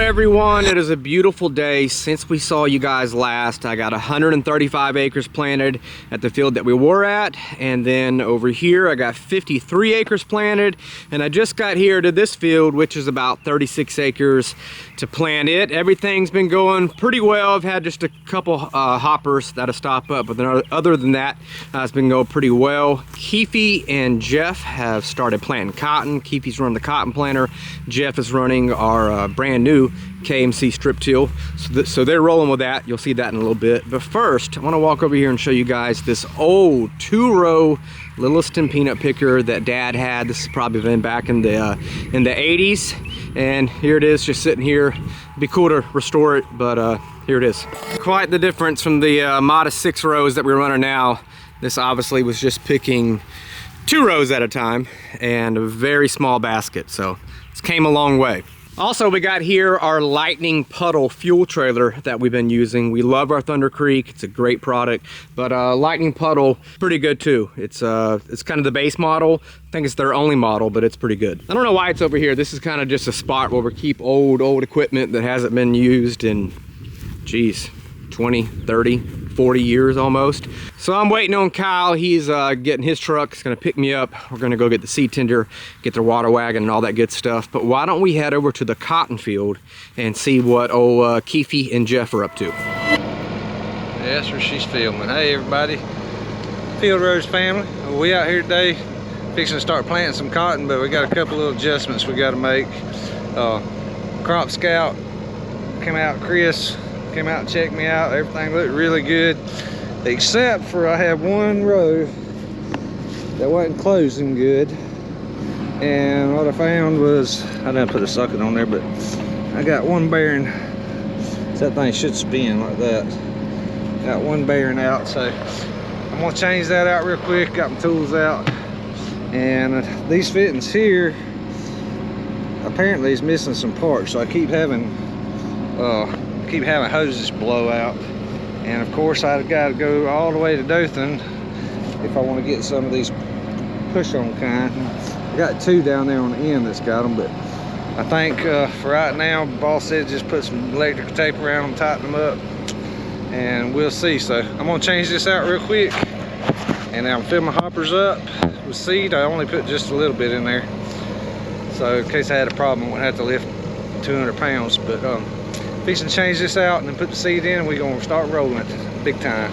everyone, it is a beautiful day since we saw you guys last. I got 135 acres planted at the field that we were at, and then over here I got 53 acres planted, and I just got here to this field, which is about 36 acres to plant it. Everything's been going pretty well. I've had just a couple hoppers that'll stop up, but then other than that, it's been going pretty well. Keefe and Jeff have started planting cotton. Keefe's running the cotton planter. Jeff is running our brand new KMC strip till. So they're rolling with that. You'll see that in a little bit. But first, I want to walk over here and show you guys this old 2-row Littleton peanut picker that Dad had. This has probably been back in the 80s. And here it is, just sitting here. It'd be cool to restore it, but here it is. Quite the difference from the modest 6 rows that we're running now. This obviously was just picking 2 rows at a time and a very small basket, so it's came a long way. Also, we got here our Lightning Puddle fuel trailer that we've been using. We love our Thunder Creek. It's a great product, but Lightning Puddle, pretty good too. It's kind of the base model. I think it's their only model, but it's pretty good. I don't know why it's over here. This is kind of just a spot where we keep old equipment that hasn't been used in, geez, 20, 30, 40 years almost. So I'm waiting on Kyle. He's getting his truck. He's gonna pick me up. We're gonna go get the seed tender, get the water wagon and all that good stuff. But why don't we head over to the cotton field and see what old Keefe and Jeff are up to. Yeah, that's where she's filming. Hey everybody, Field Rose family. We out here today fixing to start planting some cotton, but we got a couple little adjustments we got to make. Crop Scout came out, Chris came out and checked me out. Everything looked really good, except for I had one row that wasn't closing good, and what I found was, I didn't put a socket on there, but I got one bearing. That thing should spin like that. Got one bearing out, so I'm gonna change that out real quick. Got my tools out, and these fittings here apparently is missing some parts, so I keep having hoses blow out, and of course I've got to go all the way to Dothan if I want to get some of these push-on kind. I got 2 down there on the end that's got them, but I think for right now, boss said just put some electrical tape around them, tighten them up, and we'll see. So I'm gonna change this out real quick, and I'm filling my hoppers up with seed. I only put just a little bit in there, so in case I had a problem, I wouldn't have to lift 200 pounds. But fixing to change this out and then put the seed in, we're gonna start rolling it big time.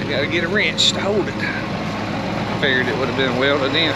Gotta get a wrench to hold it. Figured it would have been welded in.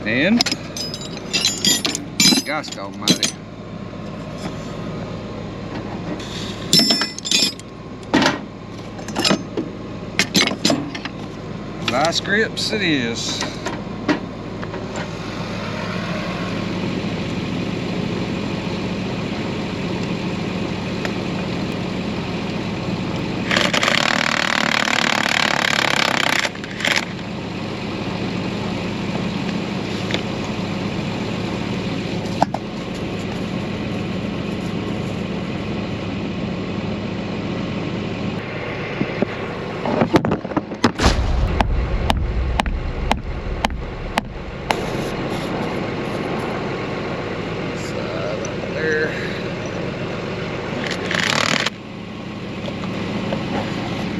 And gosh almighty. Vice grips it is.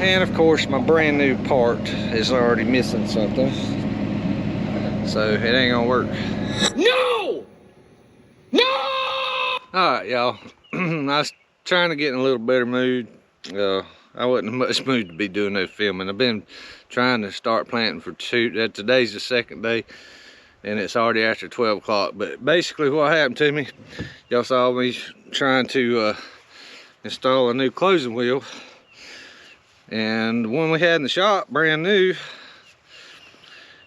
And of course my brand new part is already missing something, so it ain't gonna work. No! Alright y'all, I was trying to get in a little better mood. I wasn't in much mood to be doing no filming. I've been trying to start planting for today's the 2nd day, and it's already after 12 o'clock. But basically what happened to me, y'all saw me trying to install a new closing wheel. And the one we had in the shop, brand new,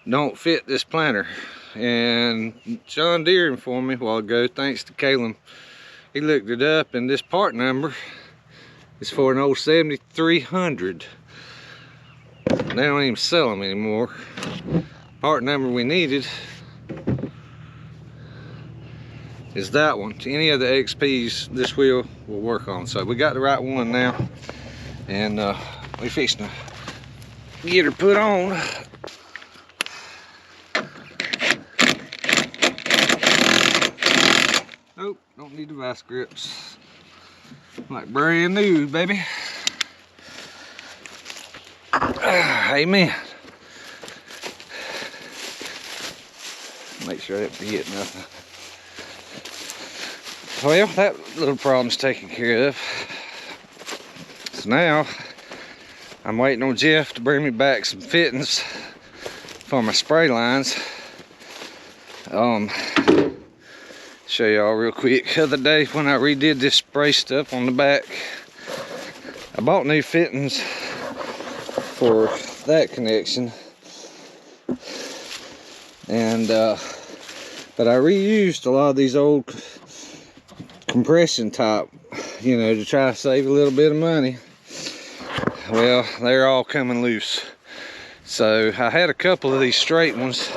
don't fit this planter. And John Deere informed me a while ago, thanks to Caleb, he looked it up, and this part number is for an old 7300. They don't even sell them anymore. Part number we needed is that one. Any of the XPs this wheel will work on. So we got the right one now, and we fixing to get her put on. Nope, don't need the vice grips. Like brand new, baby. Amen. Make sure I didn't forget nothing. Well, that little problem's taken care of. So now I'm waiting on Jeff to bring me back some fittings for my spray lines. Show y'all real quick. The other day when I redid this spray stuff on the back, I bought new fittings for that connection, and but I reused a lot of these old compression top, you know, to try to save a little bit of money. Well, they're all coming loose. So I had a couple of these straight ones,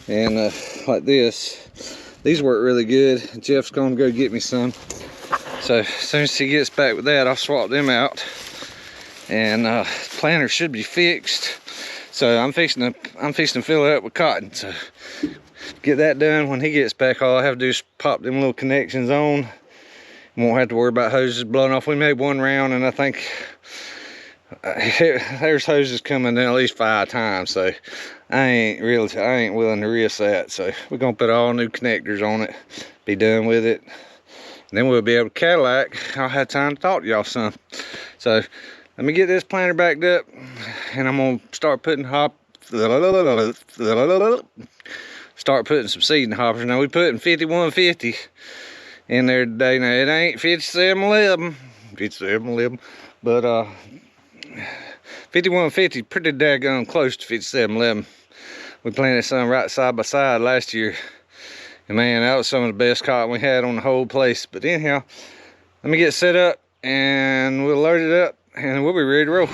and like this. These work really good. Jeff's gonna go get me some. So as soon as he gets back with that, I'll swap them out. And planter should be fixed. So I'm fixing to fill it up with cotton. So get that done. When he gets back, all I have to do is pop them little connections on. Won't have to worry about hoses blowing off. We made one round, and I think there's hoses coming in at least 5 times. So I ain't willing to risk that. So we're gonna put all new connectors on it, be done with it, and then we'll be able to Cadillac. I'll have time to talk to y'all some. So let me get this planter backed up, and I'm gonna start putting some seed in the hoppers. Now we putting 5150 in there today. Now it ain't 5711, but 5150 pretty daggone close to 5711. We planted some right side by side last year, and man, that was some of the best cotton we had on the whole place. But anyhow, let me get set up, and we'll load it up, and we'll be ready to roll.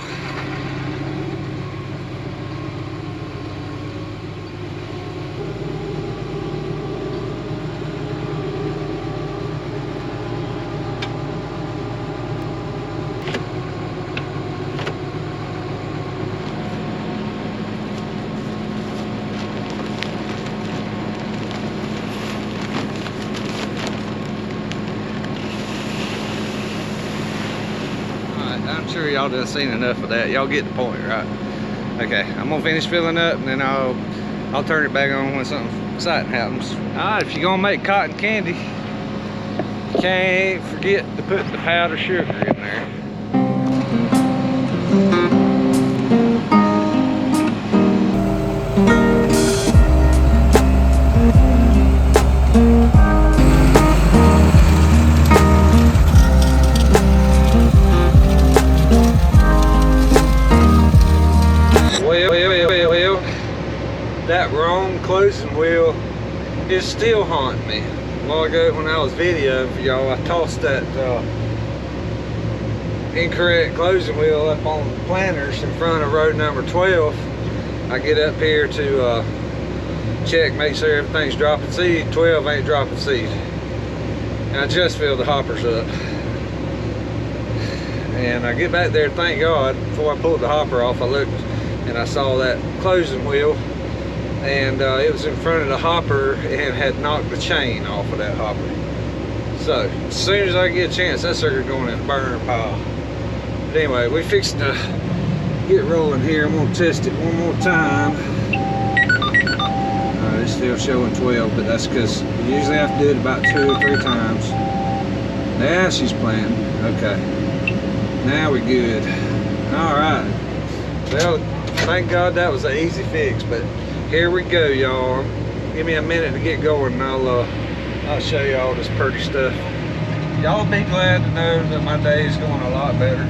I'm sure y'all done seen enough of that. Y'all get the point, right? Okay, I'm gonna finish filling up, and then I'll turn it back on when something exciting happens. Alright, if you're gonna make cotton candy, you can't forget to put the powdered sugar in there. That wrong closing wheel is still haunting me. A while ago when I was videoing for y'all, I tossed that incorrect closing wheel up on the planters in front of road number 12. I get up here to check, make sure everything's dropping seed. 12 ain't dropping seed. And I just filled the hoppers up. And I get back there, thank God, before I pulled the hopper off, I looked and I saw that closing wheel, and it was in front of the hopper and had knocked the chain off of that hopper. So as soon as I get a chance, that sucker's going in the burner pile. But anyway, we fixed to get rolling here. I'm gonna test it one more time. It's still showing 12, but that's because you usually have to do it about 2 or 3 times. Now she's planting. Okay, now we're good. All right, well, thank God that was an easy fix. But here we go, y'all. Give me a minute to get going, and I'll show you all this pretty stuff. Y'all be glad to know that my day is going a lot better.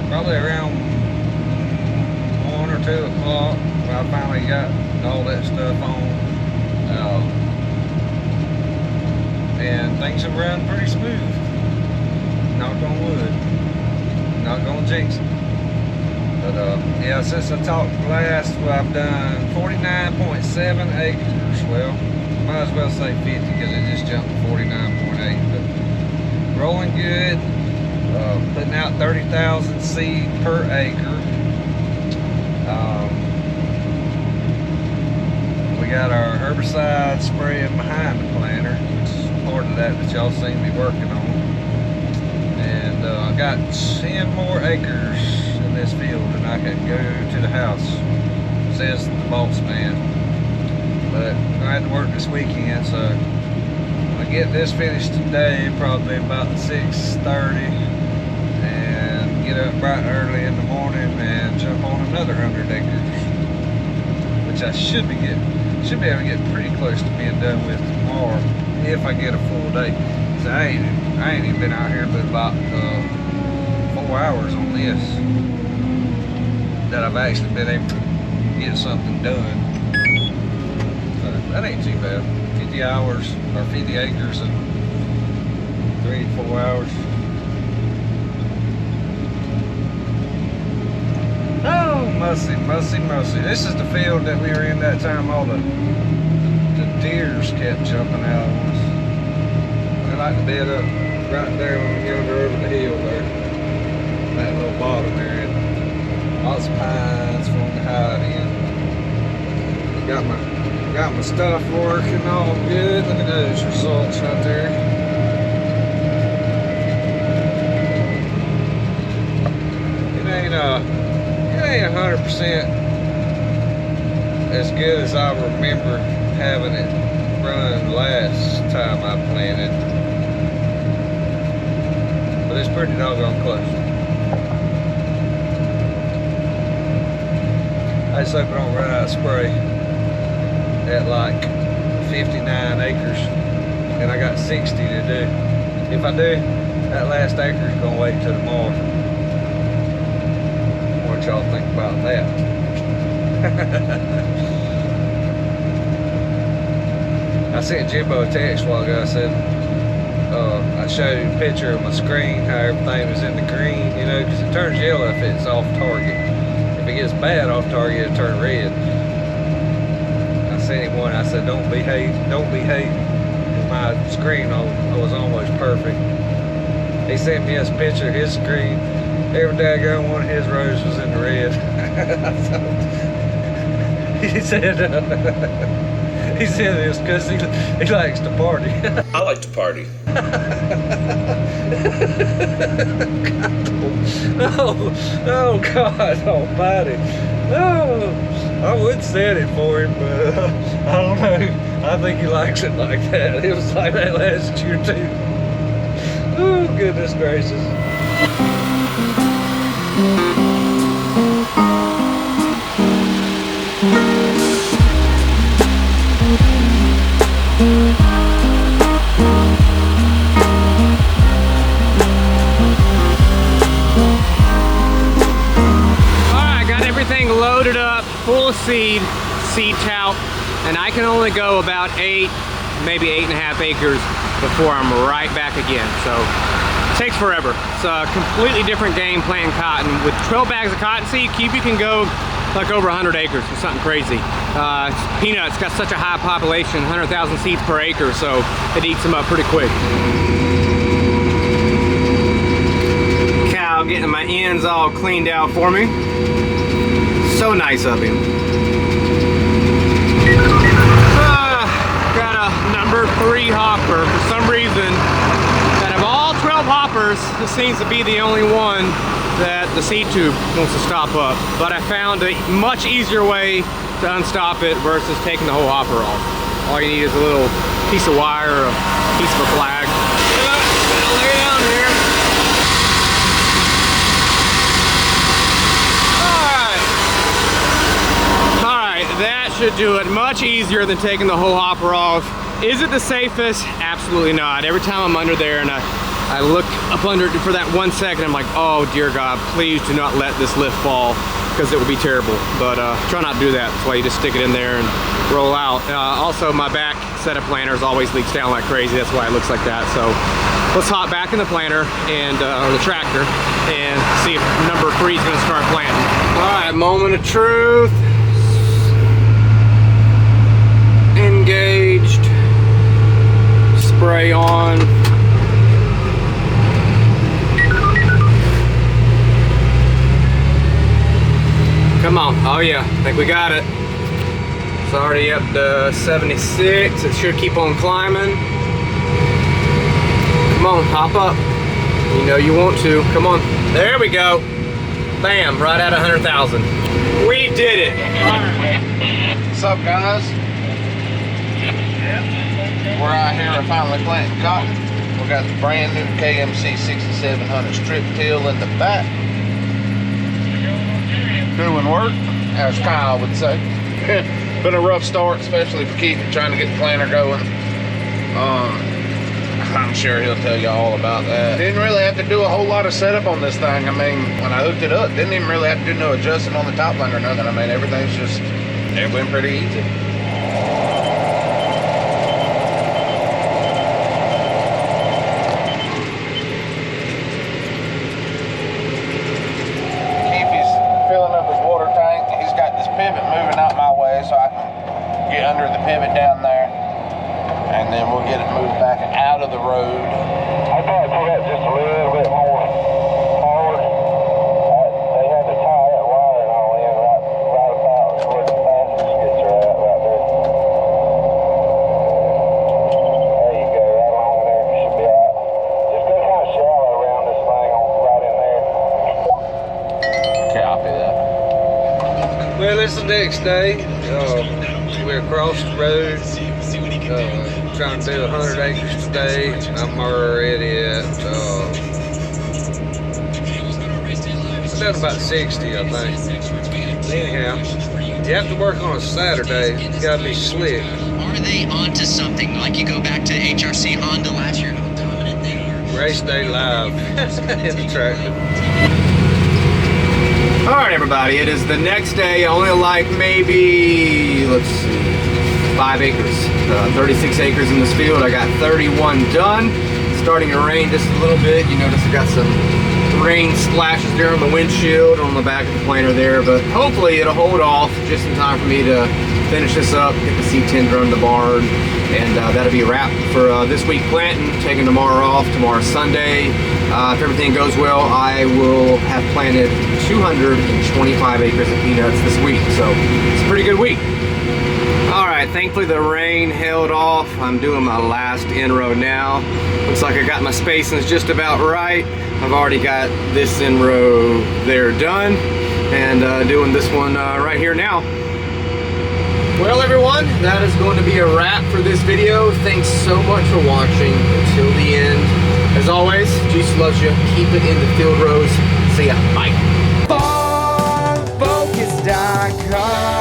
Probably around 1 or 2 o'clock when I finally got all that stuff on, and things have run pretty smooth. Knock on wood. Not gonna jinx it. But yeah, since I talked last, well, I've done 49.7 acres. Well, might as well say 50 because it just jumped to 49.8. But rolling good. Putting out 30,000 seed per acre. We got our herbicide spraying behind the planter, which is part of that y'all seen me working on. And I got 10 more acres in this field and I can go to the house, says the boss man. But I had to work this weekend, so I get this finished today, probably about 6:30, and get up bright and early in the morning and jump on another 100 acres, which I should be able to get pretty close to being done with tomorrow if I get a full day. So I ain't even been out here but about 4 hours on this that I've actually been able to get something done. So that ain't too bad. 50 hours or 50 acres in 3 to 4 hours. Oh, mussy, mussy, mussy. This is the field that we were in that time all the deers kept jumping out on us. They like to bed up right there on yonder over the hill there. That little bottom area. Lots of pines for them to hide in. Got my stuff working all good. Look at those results right there. It ain't 100% as good as I remember having it run last time I planted, but it's pretty doggone close. I just hope I don't run out of spray at like 59 acres and I got 60 to do. If I do, that last acre is gonna wait till tomorrow. What y'all think about that? I sent Jimbo a text a while ago. I said, I showed him a picture of my screen, how everything was in the green, you know, because it turns yellow if it's off target. If it gets bad off target, it turns red. I sent him one. I said, don't be hating. My screen was almost perfect. He sent me a picture of his screen. Every daggone one of his rows was in the red. He said it was because he likes to party. I like to party. Oh God almighty. No, I would set it for him, but I don't know. I think he likes it like that. It was like that last year too. Oh, goodness gracious. Everything loaded up, full of seed tout, and I can only go about 8, maybe 8.5 acres before I'm right back again. So it takes forever. It's a completely different game planting cotton. With 12 bags of cottonseed, Keefe can go like over 100 acres or something crazy. Peanuts got such a high population, 100,000 seeds per acre, so it eats them up pretty quick. Cow getting my ends all cleaned out for me. So nice of him. Got a number 3 hopper. For some reason, out of all 12 hoppers, this seems to be the only one that the seed tube wants to stop up. But I found a much easier way to unstop it versus taking the whole hopper off. All you need is a little piece of wire or a piece of a flag. Lay down here. That should do it much easier than taking the whole hopper off. Is it the safest? Absolutely not. Every time I'm under there and I look up under it for that 1 second, I'm like, oh dear God, please do not let this lift fall, because it would be terrible. But try not to do that. That's why you just stick it in there and roll out. Also, my back set of planters always leaks down like crazy. That's why it looks like that. So let's hop back in the planter and or the tractor and see if number 3 is going to start planting. All right, moment of truth. Engaged. Oh yeah, I think we got it. It's already up to 76. It should keep on climbing. Come on, hop up. You know you want to. Come on. There we go. Bam, right at 100,000. We did it. What's up, guys? We're out here finally planting cotton. We got the brand new KMC 6700 strip till in the back. Doing work, as Kyle would say. Been a rough start, especially for Keefe trying to get the planter going. I'm sure he'll tell you all about that. Didn't really have to do a whole lot of setup on this thing. I mean, when I hooked it up, didn't even really have to do no adjusting on the top link or nothing. I mean, everything's just, it went pretty easy. Keefe's filling up his water tank. He's got this pivot moving out my way so I can get under the pivot down there. And then we'll get it moved back out of the road. I'd probably pull that just a little bit more forward. They had to tie that wire and all in right about where the fasten skids are at right there. There you go, right along there. Should be all right. Just go kind of shallow around this thing right in there. Copy that. Well, it's the next day. We're across the road. Trying to do 100 acres today. I'm already at I've done about 60, I think. Anyhow, you have to work on a Saturday. You gotta be slick. Are they onto something? Like you go back to HRC Honda last year, how dominant they are. Race day live in the tractor. All right, everybody, it is the next day. Only like maybe, let's see, 5 acres. 36 acres in this field. I got 31 done. It's starting to rain just a little bit. You notice I got some rain splashes there on the windshield, on the back of the planter there, but hopefully it'll hold off just in time for me to finish this up, get the C10 run to the barn, and that'll be a wrap for this week planting. Taking tomorrow off. Tomorrow's Sunday. If everything goes well, I will have planted 225 acres of peanuts this week, so it's a pretty good week. Alright, thankfully the rain held off. I'm doing my last in-row now. Looks like I got my spacings just about right. I've already got this in-row there done, and doing this one right here now. Well, everyone, that is going to be a wrap for this video. Thanks so much for watching until the end. As always, Jesus loves you. Keep it in the field rows. See ya. Bye. FarmFocus.com